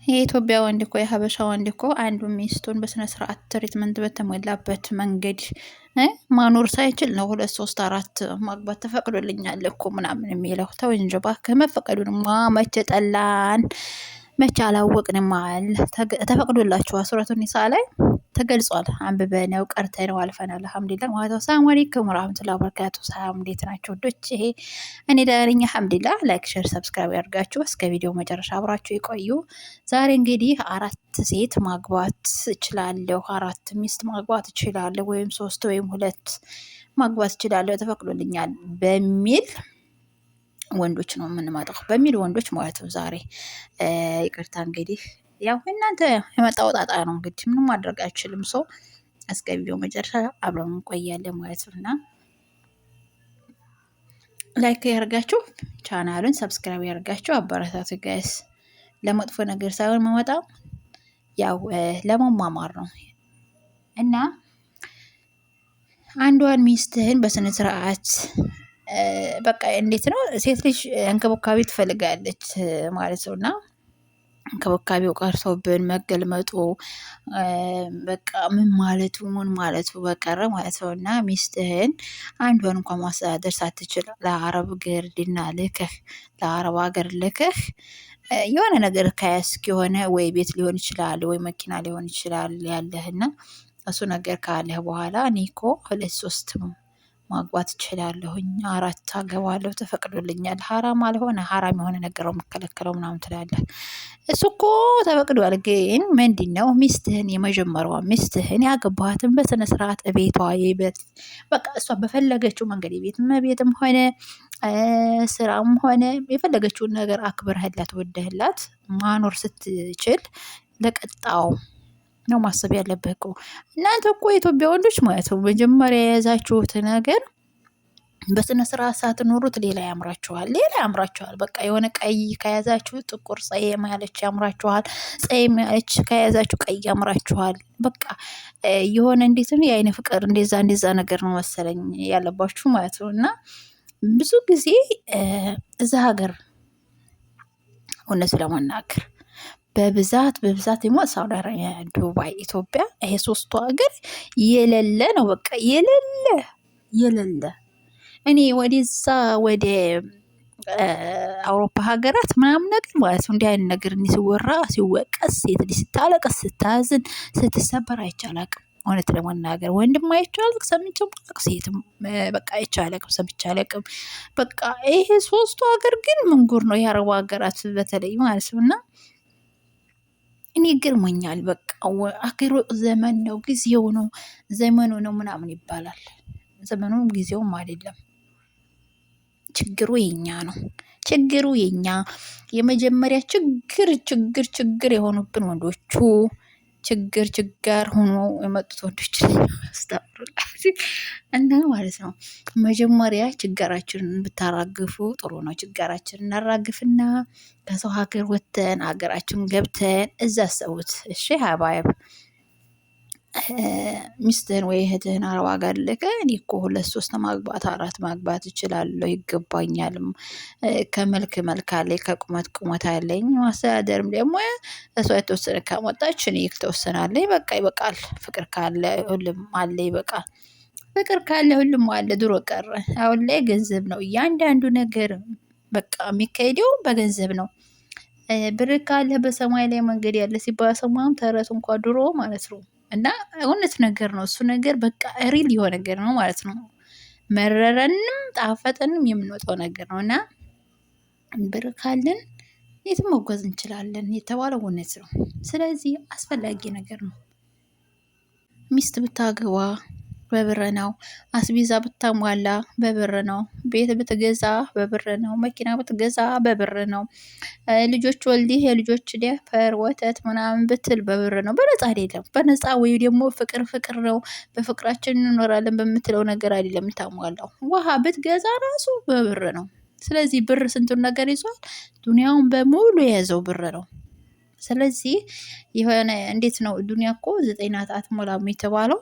የኢትዮጵያ ወንድ እኮ የሀበሻ ወንድ እኮ አንዱ ሚስቱን በስነ ስርዓት ትሪትመንት በተሞላበት መንገድ ማኖር ሳይችል ነው 2 3 4 ማግባት ተፈቅዶልኛል እኮ ምናምን የሚለው። ተው እንጂ እባክህ። መፈቀዱንማ መቼ ጠላን መቼ አላወቅንም አል ተፈቅዶላችኋል። ሱረቱ ኒሳ ላይ ተገልጿል። አንብበነው ቀርተነው አልፈናል። አልሐምዱሊላህ ማለት ነው። ሰላም አለይኩም ወራህመቱላሂ ወበረካቱ። ሰላም እንዴት ናችሁ ወዶች? እኔ ደህና ነኝ አልሐምዱሊላህ። ላይክ ሼር ሰብስክራይብ ያድርጋችሁ። እስከ ቪዲዮ መጨረሻ አብራችሁ ይቆዩ። ዛሬ እንግዲህ 4 ሴት ማግባት እችላለሁ፣ 4 ሚስት ማግባት እችላለሁ፣ ወይም 3 ወይም 2 ማግባት እችላለሁ ተፈቅዶልኛል በሚል ወንዶች ነው የምንመጣው፣ በሚል ወንዶች ማለት ነው። ዛሬ ይቅርታ እንግዲህ ያው እናንተ የመጣው ጣጣ ነው እንግዲህ ምንም ማድረግ አይችልም። ሰው እስከ ቪዲዮ መጨረሻ አብረን እንቆያለን ማለት ነው። እና ላይክ ያርጋችሁ፣ ቻናሉን ሰብስክራይብ ያርጋችሁ፣ አበረታቱ ጋይስ። ለመጥፎ ነገር ሳይሆን መመጣው ያው ለመማማር ነው። እና አንዷን ሚስትህን በስነ ስርዓት በቃ እንዴት ነው ሴት ልጅ እንክብካቤ ትፈልጋለች ማለት ነውና እንክብካቤው ቀርቶብን መገልመጡ በቃ ምን ማለቱ በቀረ ማለት ነውና ሚስትህን አንዷን እንኳን ማስተዳደር ሳትችል ለአረብ ግርድና ልከህ ለአረብ ሀገር ልከህ የሆነ ነገር ከያዝክ የሆነ ወይ ቤት ሊሆን ይችላል ወይ መኪና ሊሆን ይችላል ያለህና እሱ ነገር ካለህ በኋላ እኔ እኮ 2 3 ማግባት እችላለሁኝ 4 አገባለሁ ተፈቅዶልኛል። ሐራም አልሆነ ሐራም የሆነ ነገር ነው የምከለከለው ምናምን ትላለህ። እሱ እኮ ተፈቅዷል። ግን ምንድነው ሚስትህን የመጀመሪያዋ ሚስትህን ያገባሃትን በስነ ስርዓት ቤቷ የቤት በቃ እሷ በፈለገችው መንገድ ቤትም ሆነ ስራም ሆነ የፈለገችውን ነገር አክብረህላት ወደህላት ማኖር ስትችል ለቀጣው ነው ማሰብ ያለብህ እኮ። እናንተ እኮ የኢትዮጵያ ወንዶች ማለት ነው መጀመሪያ የያዛችሁት ነገር በስነ ስርዓት ሳትኖሩት ሌላ ያምራችኋል። በቃ የሆነ ቀይ ከያዛችሁ ጥቁር ጸየም ያለች ያምራችኋል። ጸየም ያለች ከያዛችሁ ቀይ ያምራችኋል። በቃ የሆነ እንዴት ነው የአይነ ፍቅር እንደዛ ነገር ነው መሰለኝ ያለባችሁ ማለት ነው። እና ብዙ ጊዜ እዛ ሀገር እውነት ለመናገር በብዛት ደግሞ ሳውዲ አረቢያ፣ ዱባይ፣ ኢትዮጵያ ይሄ 3ቱ ሀገር የሌለ ነው። በቃ የሌለ እኔ ወደዛ ወደ አውሮፓ ሀገራት ምናምን ነገር ማለት ነው እንዲህ አይነት ነገር ሲወራ ሲወቀስ ሴት ልጅ ስታለቅስ ስታዝን ስትሰበር አይቻላቅም። እውነት ለመናገር ወንድም አይቻልም ሰምቼም አላውቅም፣ ሴትም በቃ አይቻልም ሰምቼ አላውቅም። በቃ ይሄ 3ቱ ሀገር ግን ምን ጉር ነው የአረቡ ሀገራት በተለይ ማለት ነውና እኔ ገርሞኛል። በቃ አገሩ ዘመን ነው ጊዜው ነው ዘመኑ ነው ምናምን ይባላል። ዘመኑም ጊዜውም አይደለም። ችግሩ የኛ ነው። ችግሩ የኛ የመጀመሪያ ችግር የሆኑብን ወንዶቹ ችግር ሆኖ የመጡት ወንዶች እና ማለት ነው። መጀመሪያ ችግራችንን ብታራግፉ ጥሩ ነው። ችግራችንን እናራግፍና ከሰው ሀገር ወጥተን ሀገራችን ገብተን እዛ ሰውት እሺ ሀባይብ ሚስትህን ወይ እህትህን አረብ ሀገር ልከህ እኔ እኮ 2 3 ማግባት 4 ማግባት እችላለሁ ይገባኛልም፣ ከመልክ አለኝ፣ ከቁመት አለኝ፣ ማስተዳደርም ደግሞ እሷ የተወሰነ ካመጣች እኔ ትወሰናለኝ። በቃ ይበቃል። ፍቅር ካለ ሁሉም አለ። ይበቃል። ፍቅር ካለ ሁሉም አለ። ድሮ ቀረ። አሁን ላይ ገንዘብ ነው እያንዳንዱ ነገር። በቃ የሚካሄደው በገንዘብ ነው። ብር ካለ በሰማይ ላይ መንገድ ያለ ሲባል ሰማም ተረት እንኳ ድሮ ማለት ነው። እና እውነት ነገር ነው እሱ ነገር በቃ ሪል የሆነ ነገር ነው ማለት ነው። መረረንም ጣፈጠንም የምንወጣው ነገር ነው። እና ብር ካለን የትም መጓዝ እንችላለን የተባለው እውነት ነው። ስለዚህ አስፈላጊ ነገር ነው። ሚስት ብታገባ በብር ነው። አስቤዛ ብታሟላ በብር ነው። ቤት ብትገዛ በብር ነው። መኪና ብትገዛ በብር ነው። ልጆች ወልዲህ የልጆች ዲያፐር ወተት ምናምን ብትል በብር ነው። በነፃ አይደለም። በነፃ ወይ ደግሞ ፍቅር ነው በፍቅራችን እንኖራለን በምትለው ነገር አይደለም የምታሟላው። ውሃ ብትገዛ ራሱ በብር ነው። ስለዚህ ብር ስንቱን ነገር ይዟል። ዱንያውን በሙሉ የያዘው ብር ነው። ስለዚህ የሆነ እንዴት ነው ዱንያ እኮ 9 ናት አትሞላም የተባለው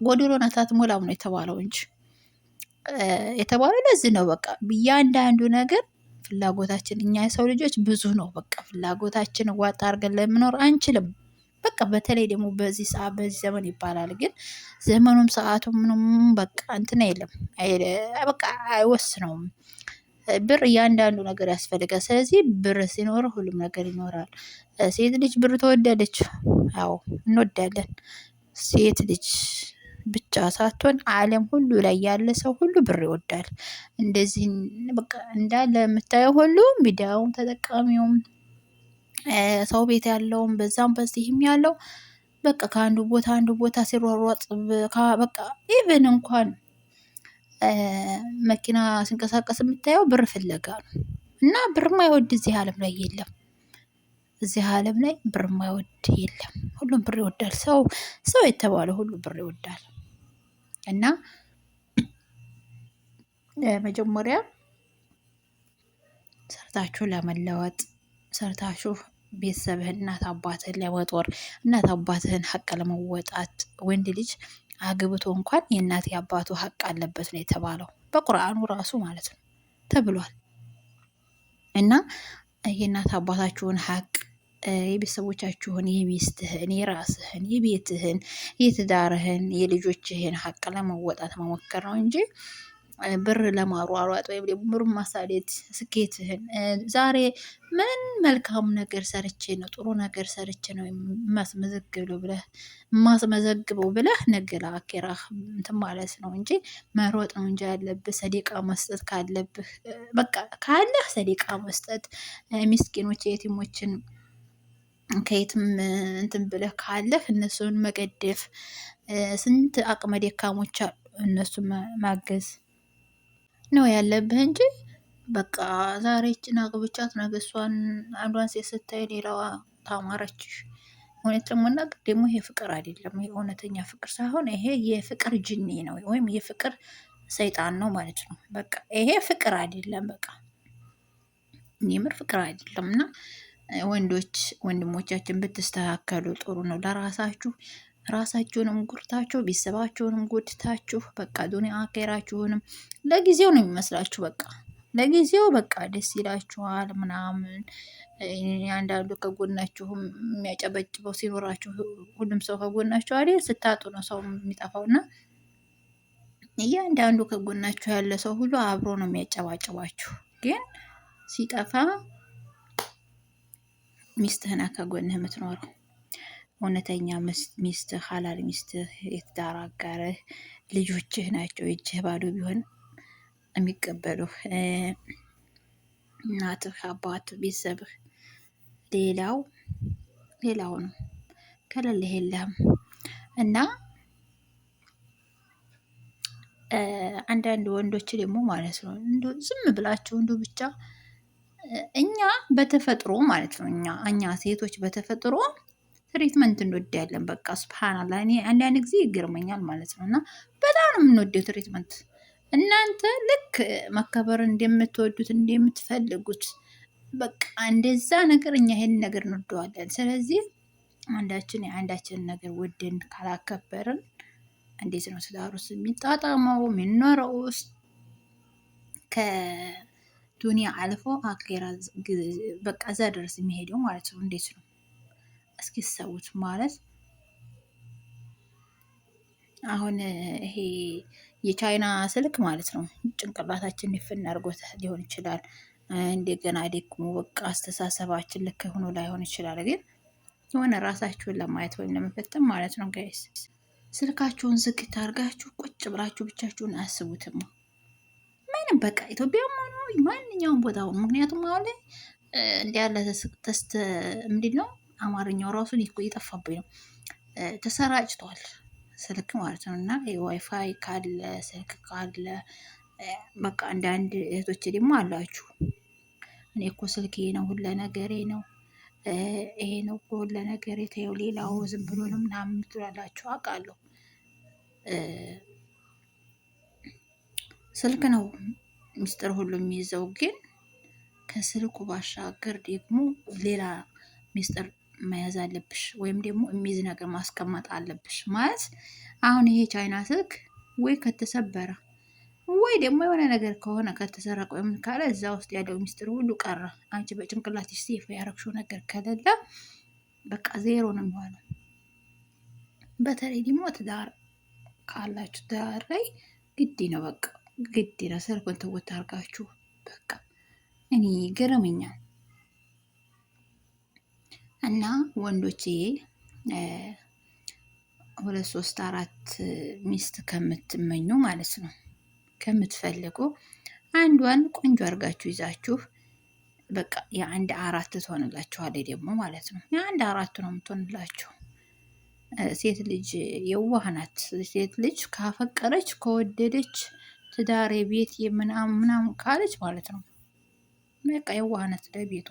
ጎዶሎ ናት አትሞላም ነው የተባለው እንጂ የተባለው ለዚህ ነው። በቃ እያንዳንዱ ነገር ፍላጎታችን እኛ የሰው ልጆች ብዙ ነው። በቃ ፍላጎታችን ዋጥ አድርገን ለመኖር አንችልም። በቃ በተለይ ደግሞ በዚህ ሰዓት በዚህ ዘመን ይባላል፣ ግን ዘመኑም ሰዓቱም ምንም በቃ እንትን የለም በቃ አይወስነውም። ብር እያንዳንዱ ነገር ያስፈልጋል። ስለዚህ ብር ሲኖር ሁሉም ነገር ይኖራል። ሴት ልጅ ብር ትወዳለች። አዎ እንወዳለን። ሴት ልጅ ብቻ ሳትሆን ዓለም ሁሉ ላይ ያለ ሰው ሁሉ ብር ይወዳል። እንደዚህ በቃ እንዳለ የምታየው ሁሉ ሚዲያውም ተጠቃሚውም ሰው ቤት ያለውም በዛም በዚህም ያለው በቃ ከአንዱ ቦታ አንዱ ቦታ ሲሯሯጥ በቃ ኢቨን እንኳን መኪና ሲንቀሳቀስ የምታየው ብር ፍለጋ ነው። እና ብር ማይወድ እዚህ ዓለም ላይ የለም። እዚህ ዓለም ላይ ብር ማይወድ የለም። ሁሉም ብር ይወዳል። ሰው የተባለ ሁሉ ብር ይወዳል። እና መጀመሪያ ሰርታችሁ ለመለወጥ ሰርታችሁ ቤተሰብህን እናት አባትህን ለመጦር እናት አባትህን ሀቅ ለመወጣት ወንድ ልጅ አግብቶ እንኳን የእናት የአባቱ ሀቅ አለበት ነው የተባለው በቁርአኑ ራሱ ማለት ነው ተብሏል። እና የእናት አባታችሁን ሀቅ የቤተሰቦቻችሁን የሚስትህን የራስህን የቤትህን የትዳርህን የልጆችህን ሀቅ ለመወጣት መሞከር ነው እንጂ ብር ለማሯሯጥ ወይም ደግሞ ብር ማሳደድ ስኬትህን ዛሬ ምን መልካም ነገር ሰርቼ ነው ጥሩ ነገር ሰርቼ ነው ማስመዘግበው ብለህ ነገ ለአኼራህ እንትን ማለት ነው እንጂ መሮጥ ነው እንጂ ያለብህ ሰደቃ መስጠት ካለብህ በቃ ካለህ ሰደቃ መስጠት ምስኪኖች የቲሞችን ከየትም እንትን ብለህ ካለህ እነሱን መገደፍ ስንት አቅመ ደካሞች አሉ እነሱን ማገዝ ነው ያለብህ እንጂ በቃ ዛሬ ይህችን አግብቻት ነገ እሷን አንዷን ሴት ስታይ ሌላዋ ታማረችሽ። እውነት ለመናገር ደግሞ ይሄ ፍቅር አይደለም። ይሄ እውነተኛ ፍቅር ሳይሆን ይሄ የፍቅር ጅኒ ነው ወይም የፍቅር ሰይጣን ነው ማለት ነው። በቃ ይሄ ፍቅር አይደለም። በቃ የምር ፍቅር አይደለም። እና ወንዶች ወንድሞቻችን ብትስተካከሉ ጥሩ ነው ለራሳችሁ። ራሳችሁንም ጉድታችሁ ቤተሰባችሁንም ጉድታችሁ በቃ ዱንያ አኼራችሁንም ለጊዜው ነው የሚመስላችሁ። በቃ ለጊዜው በቃ ደስ ይላችኋል ምናምን። አንዳንዱ ከጎናችሁም የሚያጨበጭበው ሲኖራችሁ ሁሉም ሰው ከጎናችሁ አይደል? ስታጡ ነው ሰው የሚጠፋው። እና እያንዳንዱ ከጎናችሁ ያለ ሰው ሁሉ አብሮ ነው የሚያጨባጭባችሁ። ግን ሲጠፋ ሚስትህና ከጎንህ የምትኖረው እውነተኛ ሚስትህ ሀላል ሚስትህ የትዳር አጋርህ ልጆችህ ናቸው። እጅህ ባዶ ቢሆን የሚቀበሉህ እናትህ፣ አባት፣ ቤተሰብህ። ሌላው ነው ከሌለህ የለህም። እና አንዳንድ ወንዶች ደግሞ ማለት ነው እንዲሁ ዝም ብላችሁ እንዲሁ ብቻ እኛ በተፈጥሮ ማለት ነው እኛ ሴቶች በተፈጥሮ ትሪትመንት እንወዳለን። በቃ ስብሓንላ እኔ አንዳንድ ጊዜ ይገርመኛል ማለት ነው። እና በጣም ነው የምንወደው ትሪትመንት። እናንተ ልክ መከበር እንደምትወዱት እንደምትፈልጉት በቃ እንደዛ ነገር እኛ ይሄን ነገር እንወደዋለን። ስለዚህ አንዳችን የአንዳችንን ነገር ወደን ካላከበርን እንዴት ነው ትዳር ውስጥ የሚጣጣመው የሚኖረው? ውስጥ ከዱንያ አልፎ አኼራ በቃ እዛ ድረስ የሚሄደው ማለት ነው። እንዴት ነው እስኪ ሰውት ማለት አሁን ይሄ የቻይና ስልክ ማለት ነው ጭንቅላታችን ይፍን አድርጎት ሊሆን ይችላል። እንደገና ደግሞ በቃ አስተሳሰባችን ልክ ሆኖ ላይሆን ይችላል። ግን የሆነ ራሳችሁን ለማየት ወይም ለመፈተን ማለት ነው ጋይስ ስልካችሁን ዝግት አድርጋችሁ ቁጭ ብላችሁ ብቻችሁን አያስቡትም። ምንም በቃ ኢትዮጵያም ሆኖ ማንኛውም ቦታ ሆኖ ምክንያቱም አሁን ላይ እንዲህ ያለ ተስተ ምንድን ነው አማርኛው ራሱን እየጠፋብኝ ነው። ተሰራጭቷል ስልክ ማለት ነው። እና ዋይፋይ ካለ ስልክ ካለ በቃ አንዳንድ እህቶች ደግሞ አላችሁ እኔ እኮ ስልክ ነው ሁለ ነገሬ ነው ይሄ ነው እኮ ሁለ ነገሬ ተይው ሌላው ዝም ብሎ ነው ምናምን ትላላችሁ። አውቃለሁ ስልክ ነው ሚስጥር ሁሉ የሚይዘው። ግን ከስልኩ ባሻገር ደግሞ ሌላ ሚስጥር መያዝ አለብሽ፣ ወይም ደግሞ የሚይዝ ነገር ማስቀመጥ አለብሽ። ማለት አሁን ይሄ ቻይና ስልክ ወይ ከተሰበረ ወይ ደግሞ የሆነ ነገር ከሆነ ከተሰረቀ ወይም ካለ እዛ ውስጥ ያለው ሚስጥር ሁሉ ቀረ። አንቺ በጭንቅላትሽ ሴፍ ያረግሽው ነገር ከሌለ በቃ ዜሮ ነው የሚሆነው። በተለይ ደግሞ ትዳር ካላችሁ ትዳር ላይ ግድ ነው፣ በቃ ግድ ነው ስልኩን ትውት አድርጋችሁ በቃ እኔ ገረመኛል። እና ወንዶቼ 2 3 4 ሚስት ከምትመኙ ማለት ነው ከምትፈልጉ አንዷን ቆንጆ አድርጋችሁ ይዛችሁ በቃ የአንድ 4 ትሆንላችኋለች ደግሞ ማለት ነው። የአንድ 4 ነው የምትሆንላችሁ። ሴት ልጅ የዋህ ናት። ሴት ልጅ ካፈቀረች ከወደደች ትዳሬ ቤት ምናምን ካለች ማለት ነው በቃ የዋህ ናት ለቤቷ።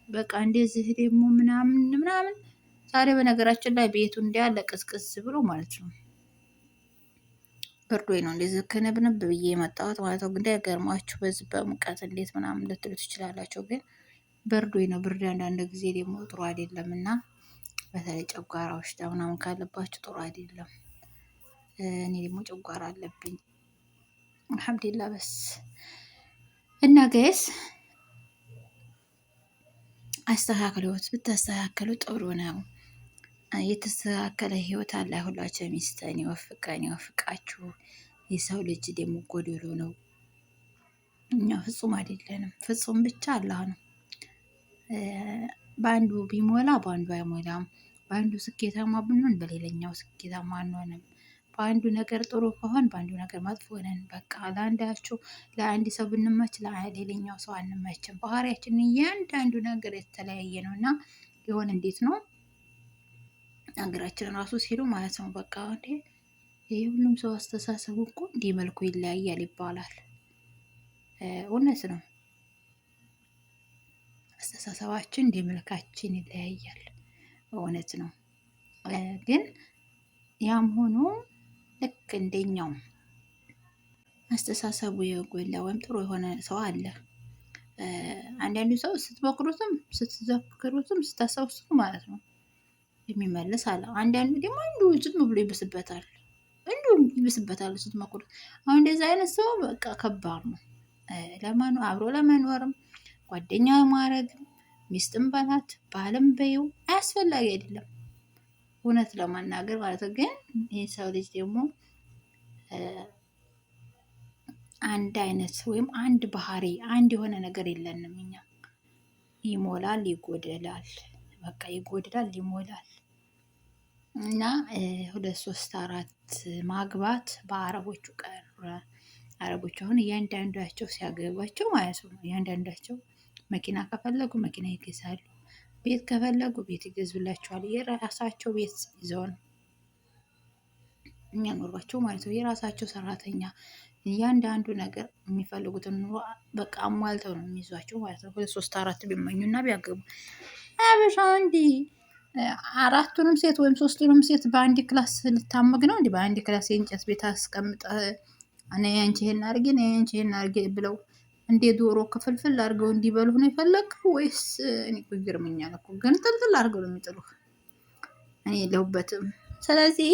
በቃ እንደዚህ ደግሞ ምናምን ዛሬ በነገራችን ላይ ቤቱ እንዳለ ቅዝቅዝ ብሎ ማለት ነው በርዶኝ ነው እንደዚህ ክንብንብ ብዬ የመጣሁት ማለት ነው። ግን ገርማችሁ በዚህ በሙቀት እንዴት ምናምን ልትሉ ትችላላችሁ፣ ግን በርዶኝ ነው። ብርድ አንዳንድ ጊዜ ደግሞ ጥሩ አይደለም እና በተለይ ጨጓራ በሽታ ምናምን ካለባችሁ ጥሩ አይደለም። እኔ ደግሞ ጨጓራ አለብኝ አልሐምዱሊላህ። በስ እና ጋይስ አስተካክሉት፣ ብታስተካክሉ ጥሩ ነው። የተስተካከለ ህይወት አለ። ሁላችሁ ሚስትን ይወፍቃችሁ። የሰው ልጅ ደግሞ ጎደሎ ነው። እኛ ፍጹም አይደለንም። ፍጹም ብቻ አላህ ነው። በአንዱ ቢሞላ በአንዱ አይሞላም። በአንዱ ስኬታማ ብንሆን በሌላኛው ስኬታማ አንሆንም። በአንዱ ነገር ጥሩ ከሆን በአንዱ ነገር መጥፎ ነን። በቃ ለአንድ ሰው ብንመች ለሌላኛው ሰው አንመችም። ባህሪያችን እያንዳንዱ ነገር የተለያየ ነው እና የሆነ እንዴት ነው ሀገራችን ራሱ ሲሉ ማለት ነው በቃ እንዴ ይህ ሁሉም ሰው አስተሳሰቡ እኮ እንዲህ መልኩ ይለያያል ይባላል። እውነት ነው። አስተሳሰባችን እንዲህ መልካችን ይለያያል። እውነት ነው። ግን ያም ሆኖ ልክ እንደኛው አስተሳሰቡ የጎላ ወይም ጥሩ የሆነ ሰው አለ። አንዳንዱ ሰው ስትመክሩትም ስትዘክሩትም ስታሳውሱት ማለት ነው የሚመልስ አለ። አንዳንዱ ደግሞ አንዱ ዝም ብሎ ይብስበታል፣ ስትመክሩት። አሁን እንደዚህ አይነት ሰው በቃ ከባድ ነው። አብሮ ለመኖርም ጓደኛ ማድረግም ሚስትም በላት ባልም በይው አያስፈላጊ አይደለም፣ እውነት ለመናገር ማለት ነው። ግን ይህ ሰው ልጅ ደግሞ አንድ አይነት ወይም አንድ ባህሪ አንድ የሆነ ነገር የለንም እኛ። ይሞላል፣ ይጎደላል፣ በቃ ይጎደላል፣ ይሞላል። እና 2 3 4 ማግባት በአረቦቹ ቀረ። አረቦቹ አሁን እያንዳንዳቸው ሲያገባቸው ማለት ነው እያንዳንዳቸው መኪና ከፈለጉ መኪና ይገዛሉ፣ ቤት ከፈለጉ ቤት ይገዙላቸዋል። የራሳቸው ቤት ይዘው ነው የሚያኖሯቸው ማለት ነው። የራሳቸው ሰራተኛ፣ እያንዳንዱ ነገር የሚፈልጉትን ኑሮ በቃ አሟልተው ነው የሚይዟቸው ማለት ነው። 2 3 4 ቢመኙና ቢያገቡ አበሻ እንዲህ 4ቱንም ሴት ወይም 3ቱንም ሴት በአንድ ክላስ ልታመግ ነው እንዲህ በአንድ ክላስ የእንጨት ቤት አስቀምጠህ እኔ አንቺ ይሄን አድርጊ እኔ አንቺ ይሄን አድርጊ ብለው እንደ ዶሮ ክፍልፍል አድርገው እንዲበሉ ነው የፈለግከው ወይስ? እኔ እኮ ይገርመኛል እኮ ግን ጥልጥል አድርገው ነው የሚጥሉህ። እኔ የለሁበትም። ስለዚህ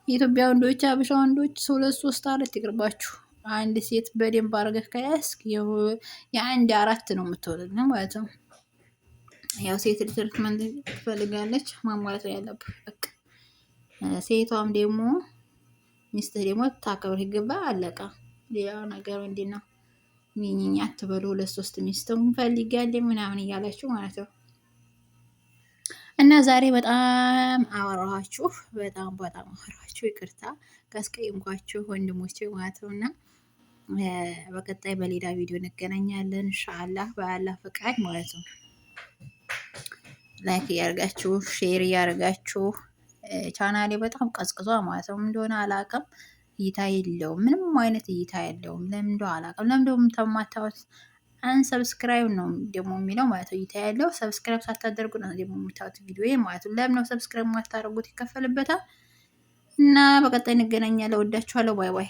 የኢትዮጵያ ወንዶች አበሻ ወንዶች 2 3 4 ይቅርባችሁ። አንድ ሴት በደንብ አድርገህ ከያዝክ የአንድ 4 ነው የምትወልድ ማለት ነው። ያው ሴት ትሪትመንት ትፈልጋለች፣ ማሟላት ያለብህ በቃ። ሴቷም ደግሞ ሚስትህ ደግሞ ታከብር ይገባ፣ አለቃ። ሌላ ነገር ምንድን ነው? ኝኝኝ አትበሉ። 2 3 ሚስት እንፈልጋለን ምናምን እያላችሁ ማለት ነው። እና ዛሬ በጣም አወራኋችሁ፣ በጣም አወራኋችሁ። ይቅርታ ካስቀየምኳችሁ ወንድሞቼ ማለት ነው። እና በቀጣይ በሌላ ቪዲዮ እንገናኛለን ኢንሻአላህ በአላህ ፈቃድ ማለት ነው። ላይክ እያደረጋችሁ ሼር እያደረጋችሁ ቻናሌ በጣም ቀዝቅዟ ማለት ነው። እንደሆነ አላውቅም፣ እይታ የለውም፣ ምንም አይነት እይታ የለውም። ለምን እንደው አላውቅም። ለምን እንደው የምታማታውት አንሰብስክራይብ ነው ደግሞ የሚለው ማለት ነው። እይታ ያለው ሰብስክራይብ ሳታደርጉ ነው ደግሞ የምታዩት ቪዲዮ ማለት ነው። ለምን ነው ሰብስክራይብ ማታደርጉት? ይከፈልበታል። እና በቀጣይ እንገናኛለን። ወዳችኋለሁ። ባይ ባይ።